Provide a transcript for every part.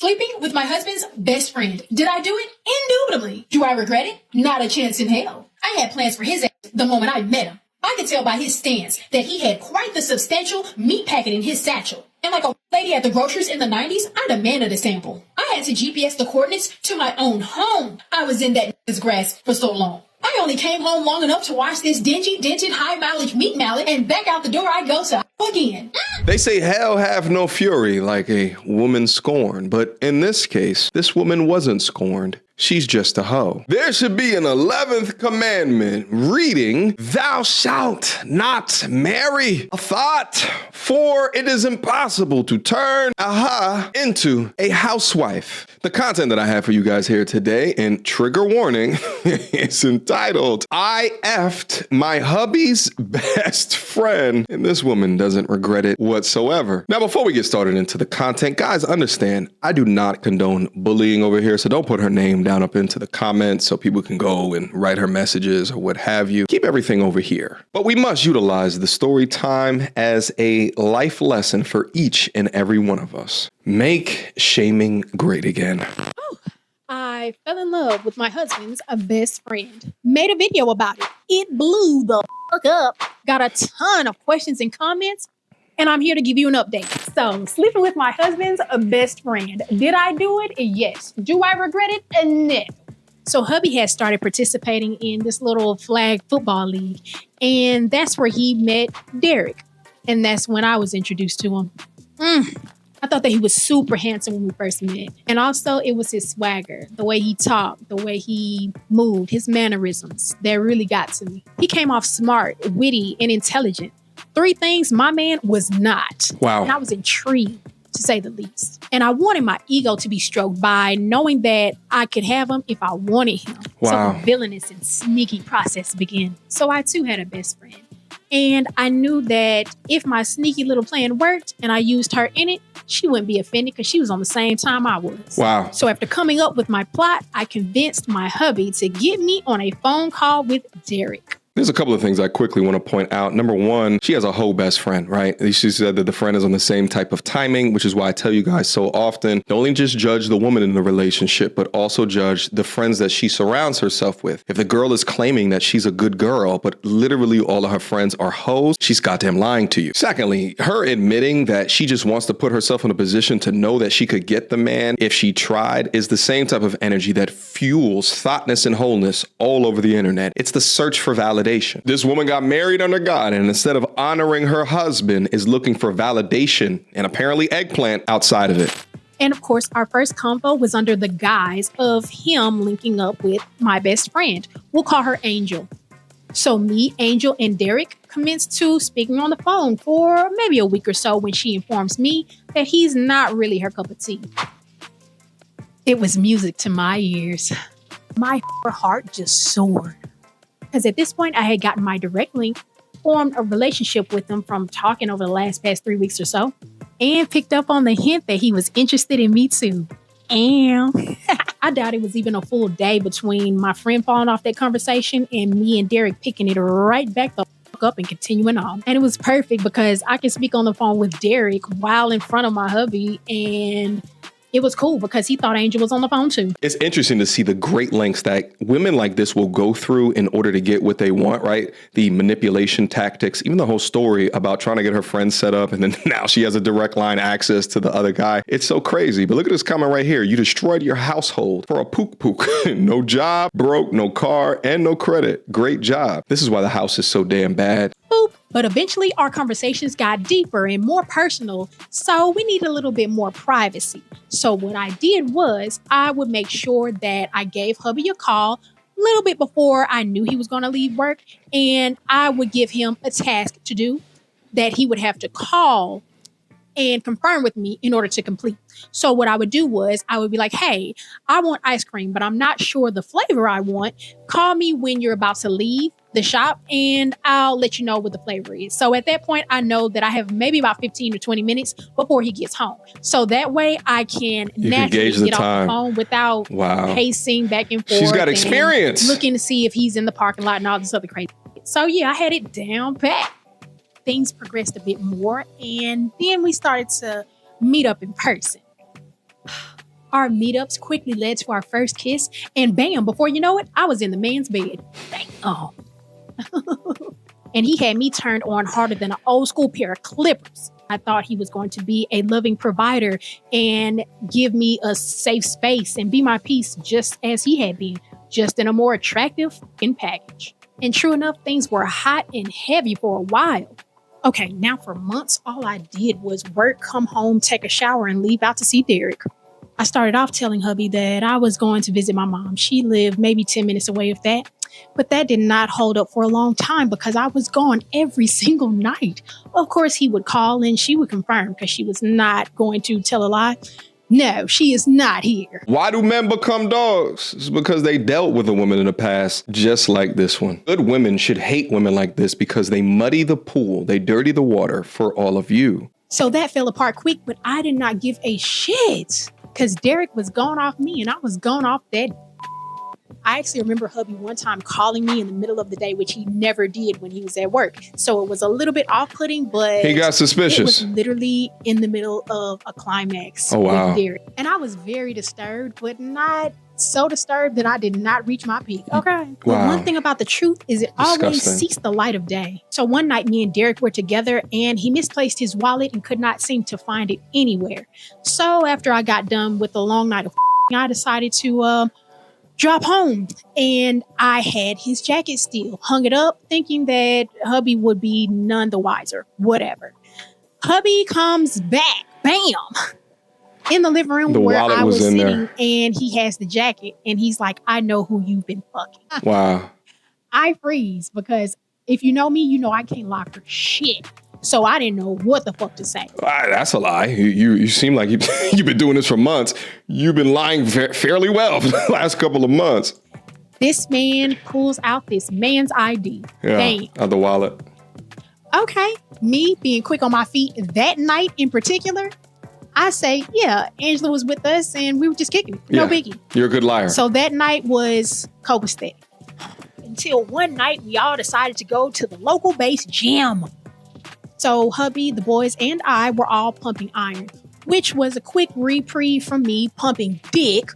Sleeping with my husband's best friend. Did I do it? Indubitably. Do I regret it? Not a chance in hell. I had plans for his ass the moment I met him. I could tell by his stance that he had quite the substantial meat packet in his satchel. And like a lady at the groceries in the 90s, I demanded a sample. I had to GPS the coordinates to my own home. I was in that nigga's grass for so long. I only came home long enough to watch this dingy, dented, high-mileage meat mallet, and back out the door I go to again. They say hell have no fury like a woman scorned, but in this case, this woman wasn't scorned. She's just a hoe. There should be an 11th commandment reading, "Thou shalt not marry a thought, for it is impossible to turn a ha into a housewife." The content that I have for you guys here today, and trigger warning, is entitled, "I effed my hubby's best friend," and this woman doesn't regret it whatsoever. Now, before we get started into the content, guys, understand, I do not condone bullying over here, so don't put her name down up into the comments so people can go and write her messages or what have you. Keep everything over here. But we must utilize the story time as a life lesson for each and every one of us. Make shaming great again. I fell in love with my husband's best friend. Made a video about it. It blew the fuck up. Got a ton of questions and comments, and I'm here to give you an update. So, sleeping with my husband's best friend. Did I do it? Yes. Do I regret it? No. So hubby has started participating in this little flag football league, and that's where he met Derek. And that's when I was introduced to him. I thought that he was super handsome when we first met. And also it was his swagger, the way he talked, the way he moved, his mannerisms that really got to me. He came off smart, witty, and intelligent. 3 things my man was not. Wow. And I was intrigued, to say the least. And I wanted my ego to be stroked by knowing that I could have him if I wanted him. Wow. So the villainous and sneaky process began. So I too had a best friend. And I knew that if my sneaky little plan worked and I used her in it, she wouldn't be offended because she was on the same time I was. Wow. So after coming up with my plot, I convinced my hubby to get me on a phone call with Derek. There's a couple of things I quickly want to point out. Number one, she has a whole best friend, right? She said that the friend is on the same type of timing, which is why I tell you guys so often, don't only just judge the woman in the relationship, but also judge the friends that she surrounds herself with. If the girl is claiming that she's a good girl, but literally all of her friends are hoes, she's goddamn lying to you. Secondly, her admitting that she just wants to put herself in a position to know that she could get the man if she tried is the same type of energy that fuels thoughtness and wholeness all over the internet. It's the search for validation. This woman got married under God, and instead of honoring her husband, is looking for validation and apparently eggplant outside of it. And of course, our first convo was under the guise of him linking up with my best friend. We'll call her Angel. So me, Angel, and Derek commenced to speaking on the phone for maybe a week or so when she informs me that he's not really her cup of tea. It was music to my ears. My heart just soared. Because at this point, I had gotten my direct link, formed a relationship with him from talking over the past 3 weeks or so, and picked up on the hint that he was interested in me too. And I doubt it was even a full day between my friend falling off that conversation and me and Derek picking it right back the fuck up and continuing on. And it was perfect because I can speak on the phone with Derek while in front of my hubby, and it was cool because he thought Angel was on the phone too. It's interesting to see the great lengths that women like this will go through in order to get what they want, right? The manipulation tactics, even the whole story about trying to get her friends set up, and then now she has a direct line access to the other guy. It's so crazy. But look at this comment right here. You destroyed your household for a pook pook. No job, broke, no car, and no credit. Great job. This is why the house is so damn bad. Boop. But eventually our conversations got deeper and more personal, so we need a little bit more privacy. So what I did was I would make sure that I gave hubby a call a little bit before I knew he was going to leave work, and I would give him a task to do that he would have to call and confirm with me in order to complete. So what I would do was I would be like, hey, I want ice cream, but I'm not sure the flavor I want. Call me when you're about to leave the shop and I'll let you know what the flavor is. So at that point, I know that I have maybe about 15 to 20 minutes before he gets home. So that way I can naturally get off the phone without pacing back and forth. She's got experience. Looking to see if he's in the parking lot and all this other crazy. So yeah, I had it down pat. Things progressed a bit more, and then we started to meet up in person. Our meetups quickly led to our first kiss, and bam, before you know it, I was in the man's bed. Damn. And he had me turned on harder than an old school pair of clippers. I thought he was going to be a loving provider and give me a safe space and be my peace just as he had been, just in a more attractive fucking package. And true enough, things were hot and heavy for a while. Okay, now for months, all I did was work, come home, take a shower, and leave out to see Derek. I started off telling hubby that I was going to visit my mom. She lived maybe 10 minutes away, if that. But that did not hold up for a long time because I was gone every single night. Of course, he would call and she would confirm because she was not going to tell a lie. No, she is not here. Why do men become dogs? It's because they dealt with a woman in the past just like this one. Good women should hate women like this because they muddy the pool, they dirty the water for all of you. So that fell apart quick, but I did not give a shit because Derek was gone off me and I was gone off that. I actually remember hubby one time calling me in the middle of the day, which he never did when he was at work. So it was a little bit off-putting, but he got suspicious. It was literally in the middle of a climax with Derek. And I was very disturbed, but not so disturbed that I did not reach my peak. Okay. Wow. But one thing about the truth is it always seeks the light of day. So one night me and Derek were together and he misplaced his wallet and could not seem to find it anywhere. So after I got done with the long night of I decided to drop home, and I had his jacket still, hung it up, thinking that hubby would be none the wiser. Whatever. Hubby comes back, bam, in the living room where I was sitting, and he has the jacket, and he's like, I know who you've been fucking. Wow. I freeze because if you know me, you know I can't lie for shit. So I didn't know what the fuck to say. That's a lie. You seem like you've been doing this for months. You've been lying fairly well for the last couple of months. This man pulls out this man's ID. Yeah, out the wallet. Okay. Me being quick on my feet that night in particular, I say, yeah, Angela was with us and we were just kicking it. No biggie. You're a good liar. So that night was copacetic. Until one night we all decided to go to the local base gym. So hubby, the boys, and I were all pumping iron, which was a quick reprieve from me pumping dick.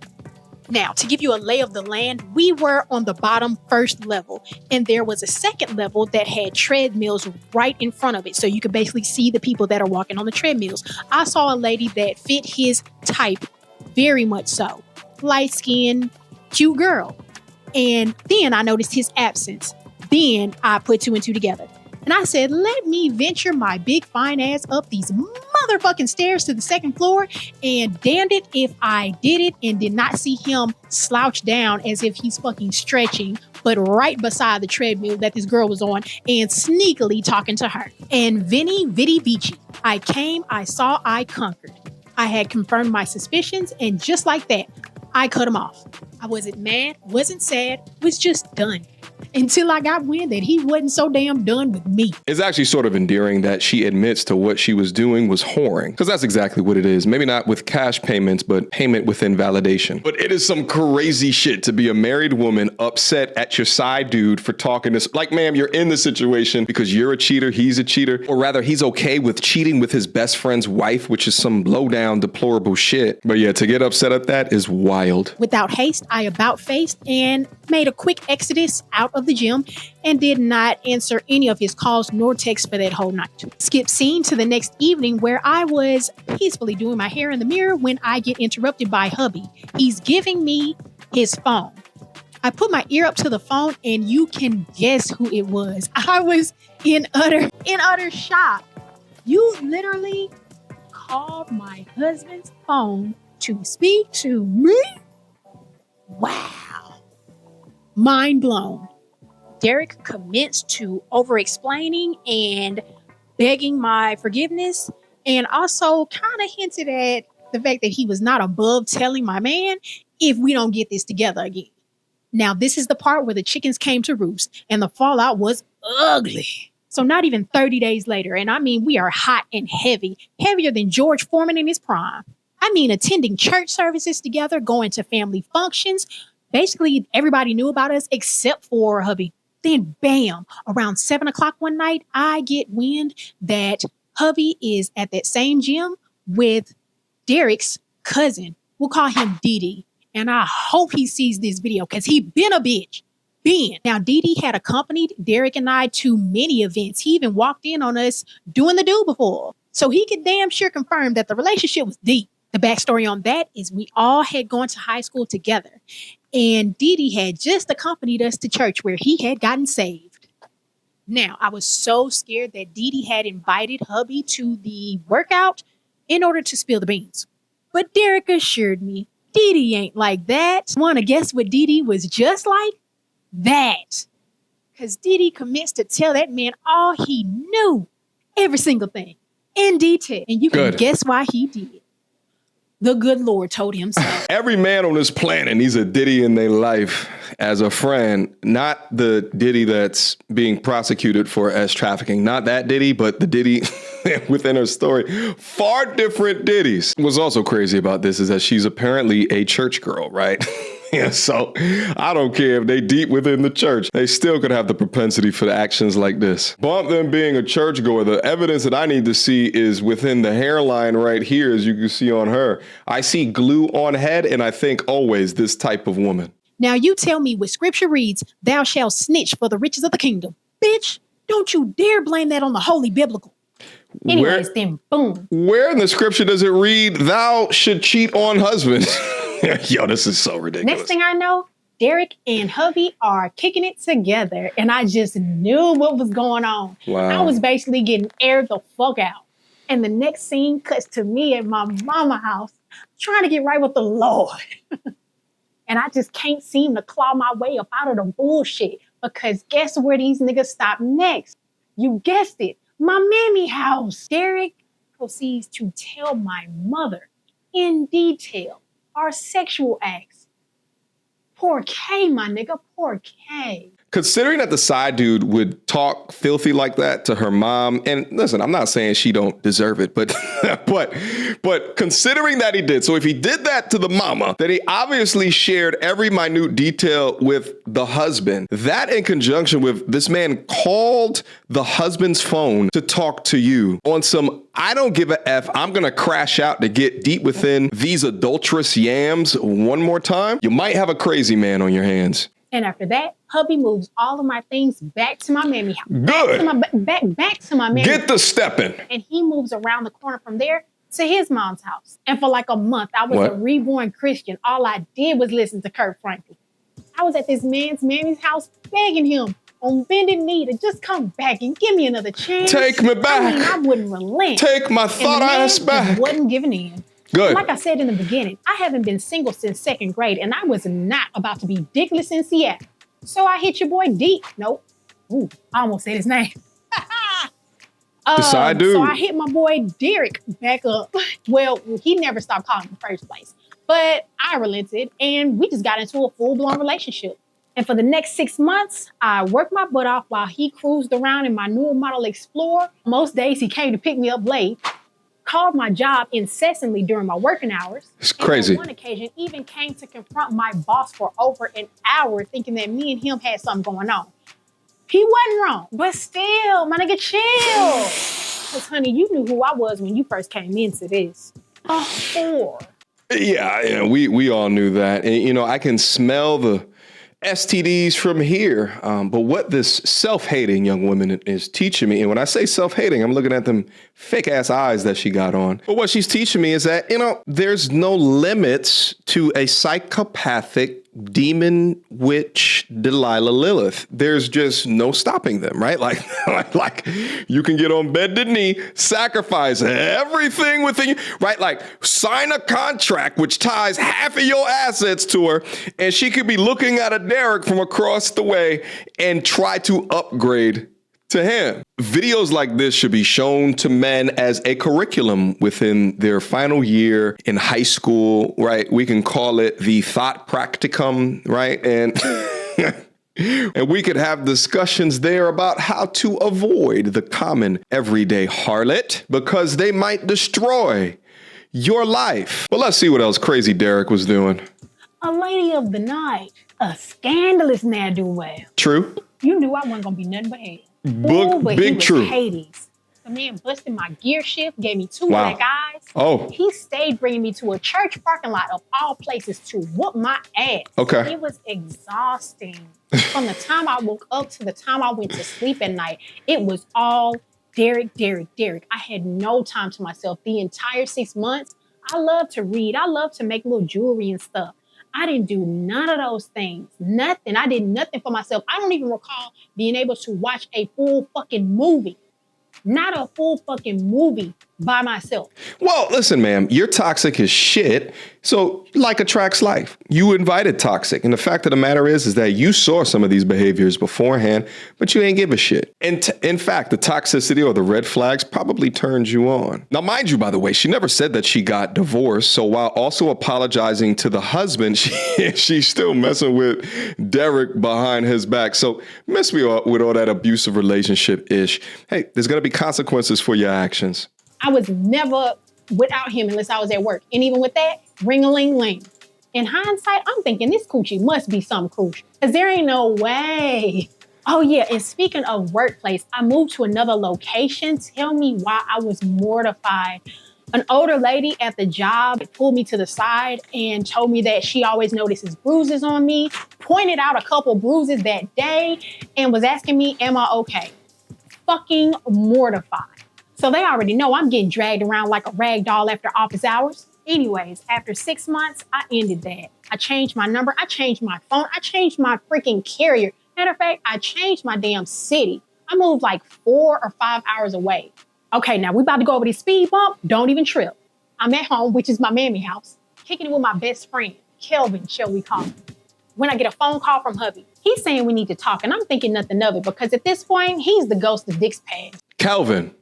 Now, to give you a lay of the land, we were on the bottom first level, and there was a second level that had treadmills right in front of it. So you could basically see the people that are walking on the treadmills. I saw a lady that fit his type, very much so. Light-skinned, cute girl. And then I noticed his absence. Then I put two and two together. And I said, let me venture my big fine ass up these motherfucking stairs to the second floor. And damned it if I did it and did not see him slouch down as if he's fucking stretching, but right beside the treadmill that this girl was on and sneakily talking to her. And Veni Vidi Vici. I came, I saw, I conquered. I had confirmed my suspicions, and just like that, I cut him off. I wasn't mad, wasn't sad, was just done. Until I got wind that he wasn't so damn done with me. It's actually sort of endearing that she admits to what she was doing was whoring, because that's exactly what it is. Maybe not with cash payments, but payment with invalidation. But it is some crazy shit to be a married woman upset at your side dude for talking this. Like, ma'am, you're in this situation because you're a cheater, he's a cheater, or rather he's okay with cheating with his best friend's wife, which is some low down, deplorable shit. But yeah, to get upset at that is wild. Without haste, I about faced and made a quick exodus out of the gym and did not answer any of his calls nor texts for that whole night. Skip scene to the next evening where I was peacefully doing my hair in the mirror when I get interrupted by hubby. He's giving me his phone. I put my ear up to the phone and you can guess who it was. I was in utter shock. You literally called my husband's phone to speak to me? Wow. Mind blown. Derek commenced to over-explaining and begging my forgiveness, and also kind of hinted at the fact that he was not above telling my man if we don't get this together again. Now, this is the part where the chickens came to roost, and the fallout was ugly. So not even 30 days later, and I mean, we are hot and heavy, heavier than George Foreman in his prime. I mean, attending church services together, going to family functions. Basically, everybody knew about us except for hubby. Then bam, around 7 o'clock one night, I get wind that hubby is at that same gym with Derek's cousin, We'll call him Didi. And I hope he sees this video because he been a bitch. Ben. Now, Didi had accompanied Derek and I to many events. He even walked in on us doing the do before. So he could damn sure confirm that the relationship was deep. The backstory on that is we all had gone to high school together. And Didi had just accompanied us to church where he had gotten saved. Now, I was so scared that Didi had invited hubby to the workout in order to spill the beans. But Derek assured me, Didi ain't like that. Want to guess what Didi was just like? That. Because Didi commits to tell that man all he knew. Every single thing. In detail. And you can guess why he did. The good Lord told him so. Every man on this planet needs a Diddy in their life as a friend, not the Diddy that's being prosecuted for S trafficking. Not that Diddy, but the Diddy within her story. Far different Diddies. What's also crazy about this is that she's apparently a church girl, right? Yeah, so I don't care if they deep within the church. They still could have the propensity for the actions like this. Bump them being a churchgoer. The evidence that I need to see is within the hairline right here, as you can see on her. I see glue on head, and I think always this type of woman. Now you tell me what scripture reads, thou shalt snitch for the riches of the kingdom. Bitch, don't you dare blame that on the holy biblical. Anyways, then boom. Where in the scripture does it read, thou should cheat on husbands? Yo, this is so ridiculous. Next thing I know, Derek and hubby are kicking it together. And I just knew what was going on. Wow. I was basically getting aired the fuck out. And the next scene cuts to me at my mama house, trying to get right with the Lord. And I just can't seem to claw my way up out of the bullshit. Because guess where these niggas stop next? You guessed it. My mammy house. Derek proceeds to tell my mother in detail our sexual acts. Poor K, my nigga, poor K. Considering that the side dude would talk filthy like that to her mom, and listen, I'm not saying she don't deserve it, but but considering that he did, so if he did that to the mama, then he obviously shared every minute detail with the husband. That in conjunction with this man called the husband's phone to talk to you on some, I don't give a F, I'm gonna crash out to get deep within these adulterous yams one more time. You might have a crazy man on your hands. And after that, hubby moves all of my things back to my mammy house. Good. Back to my mammy. Get the stepping. And he moves around the corner from there to his mom's house. And for like a month, I was a reborn Christian. All I did was listen to Kurt Franklin. I was at this man's mammy's house begging him on bended knee to just come back and give me another chance. Take me back. I mean, I wouldn't relent. Take my thought ass back. Wasn't giving in. Good. Like I said in the beginning, I haven't been single since second grade, and I was not about to be dickless in Seattle. So I hit your boy D. Nope. Ooh, I almost said his name. The side dude. So I hit my boy Derek back up. Well, he never stopped calling in the first place. But I relented, and we just got into a full-blown relationship. And for the next 6 months, I worked my butt off while he cruised around in my new model Explorer. Most days he came to pick me up late. Called my job incessantly during my working hours. It's crazy. And on one occasion, even came to confront my boss for over an hour, thinking that me and him had something going on. He wasn't wrong, but still, my nigga, chill. Because, honey, you knew who I was when you first came into this. A whore. Yeah, we all knew that. And, you know, I can smell the STDs from here. But what this self-hating young woman is teaching me, and when I say self-hating, I'm looking at them fake ass eyes that she got on. But what she's teaching me is that, you know, there's no limits to a psychopathic demon witch Delilah Lilith. There's just no stopping them, right? Like you can get on bended knee, sacrifice everything within you, right? Like sign a contract which ties half of your assets to her, and she could be looking at a Derek from across the way and try to upgrade to him. Videos like this should be shown to men as a curriculum within their final year in high school, right? We can call it the thought practicum, right? And and we could have discussions there about how to avoid the common everyday harlot because they might destroy your life. Well, let's see what else Crazy Derek was doing. A lady of the night, a scandalous ne'er-do-well. True. You knew I wasn't gonna be nothing but hell. Big He was true. Hades. The man busted my gear shift, gave me two Wow. black eyes. Oh. He stayed bringing me to a church parking lot of all places to whoop my ass. Okay. It was exhausting. From the time I woke up to the time I went to sleep at night, it was all Derek. I had no time to myself the entire 6 months. I love to read. I love to make little jewelry and stuff. I didn't do none of those things. Nothing. I did nothing for myself. I don't even recall being able to watch a full fucking movie. Not a full fucking movie by myself. Well, listen, ma'am, you're toxic as shit. So like attracts like. You invited toxic. And the fact of the matter is that you saw some of these behaviors beforehand, but you ain't give a shit. And in fact, the toxicity or the red flags probably turned you on. Now, mind you, by the way, she never said that she got divorced. So while also apologizing to the husband, she's still messing with Derek behind his back. So miss me with all that abusive relationship ish. Hey, there's going to be consequences for your actions. I was never without him unless I was at work. And even with that, ring-a-ling-ling. In hindsight, I'm thinking this coochie must be something crucial. Because there ain't no way. Oh yeah, and speaking of workplace, I moved to another location. Tell me why I was mortified. An older lady at the job pulled me to the side and told me that she always notices bruises on me, pointed out a couple bruises that day, and was asking me, am I okay? Fucking mortified. So they already know I'm getting dragged around like a rag doll after office hours. Anyways, after 6 months, I ended that. I changed my number. I changed my phone. I changed my freaking carrier. Matter of fact, I changed my damn city. I moved like 4 or 5 hours away. Okay, now we about to go over this speed bump. Don't even trip. I'm at home, which is my mammy house, kicking it with my best friend, Kelvin, shall we call him. When I get a phone call from hubby, he's saying we need to talk, and I'm thinking nothing of it because at this point, he's the ghost of Dick's past. Kelvin,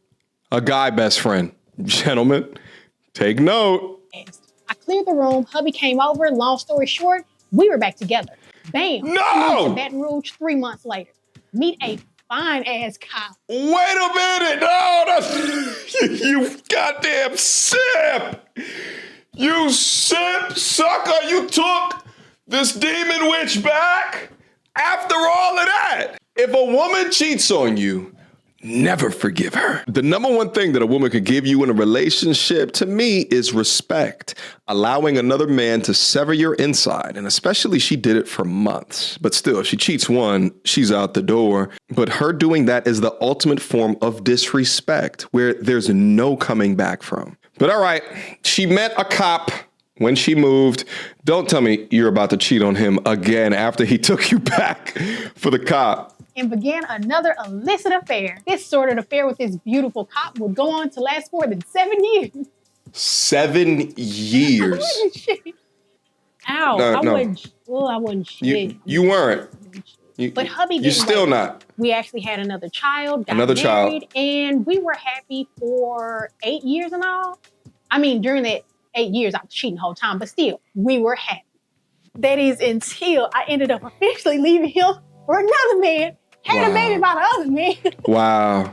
a guy best friend. Gentlemen, take note. I cleared the room. Hubby came over. Long story short, we were back together. Bam. No! I moved to Baton Rouge 3 months later. Meet a fine ass cop. Wait a minute. No, that's you goddamn sip. You sip, sucker. You took this demon witch back after all of that. If a woman cheats on you, never forgive her. The number one thing that a woman could give you in a relationship, to me, is respect. Allowing another man to sever your inside. And especially she did it for months. But still, if she cheats one, she's out the door. But her doing that is the ultimate form of disrespect where there's no coming back from. But all right, she met a cop when she moved. Don't tell me you're about to cheat on him again after he took you back for the cop. And began another illicit affair. This sordid affair with this beautiful cop would go on to last more than 7 years. 7 years. I wasn't shit. Ow, No. I wasn't shit. You weren't. But hubby You didn't still wait. not. We actually had another child, got Another married, child. and we were happy for 8 years and all. I mean, during that 8 years, I was cheating the whole time, but still, we were happy. That is until I ended up officially leaving him for another man. Had a baby by the other man. Wow.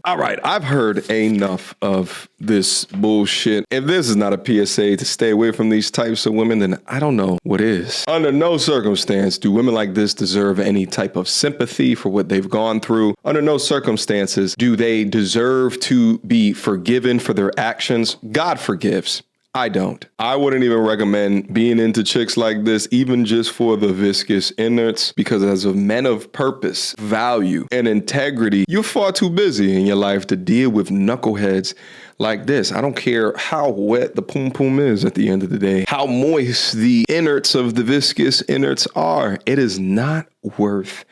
All right, I've heard enough of this bullshit. If this is not a PSA to stay away from these types of women, then I don't know what is. Under no circumstance do women like this deserve any type of sympathy for what they've gone through. Under no circumstances do they deserve to be forgiven for their actions. God forgives. I don't. I wouldn't even recommend being into chicks like this, even just for the viscous innards, because as a man of purpose, value, and integrity, you're far too busy in your life to deal with knuckleheads like this. I don't care how wet the poom poom is at the end of the day, how moist the innards of the viscous innards are. It is not worth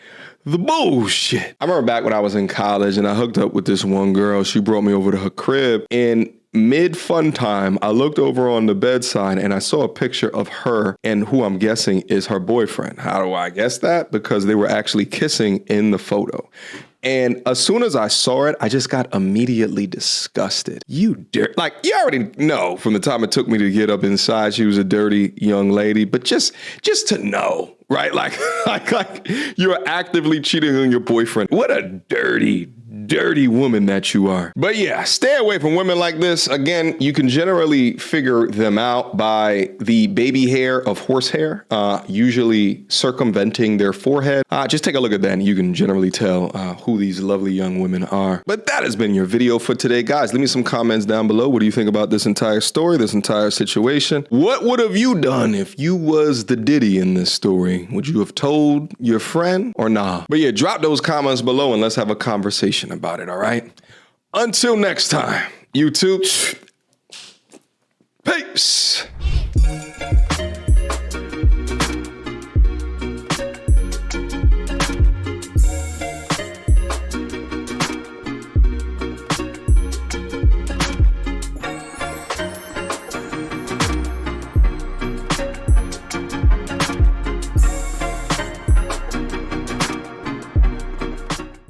the bullshit. I remember back when I was in college and I hooked up with this one girl. She brought me over to her crib, and mid fun time, I looked over on the bedside and I saw a picture of her and who I'm guessing is her boyfriend. How do I guess that? Because they were actually kissing in the photo. And as soon as I saw it, I just got immediately disgusted. You already know from the time it took me to get up inside, she was a dirty young lady. But just to know, right? Like you're actively cheating on your boyfriend. What a dirty, dirty woman that you are. But yeah, stay away from women like this. Again, you can generally figure them out by the baby hair of horsehair, usually circumventing their forehead. Just take a look at that and you can generally tell who these lovely young women are. But that has been your video for today. Guys, leave me some comments down below. What do you think about this entire story, this entire situation? What would have you done if you was the Diddy in this story? Would you have told your friend or nah? But yeah, drop those comments below and let's have a conversation about it, all right? Until next time, YouTube, peace.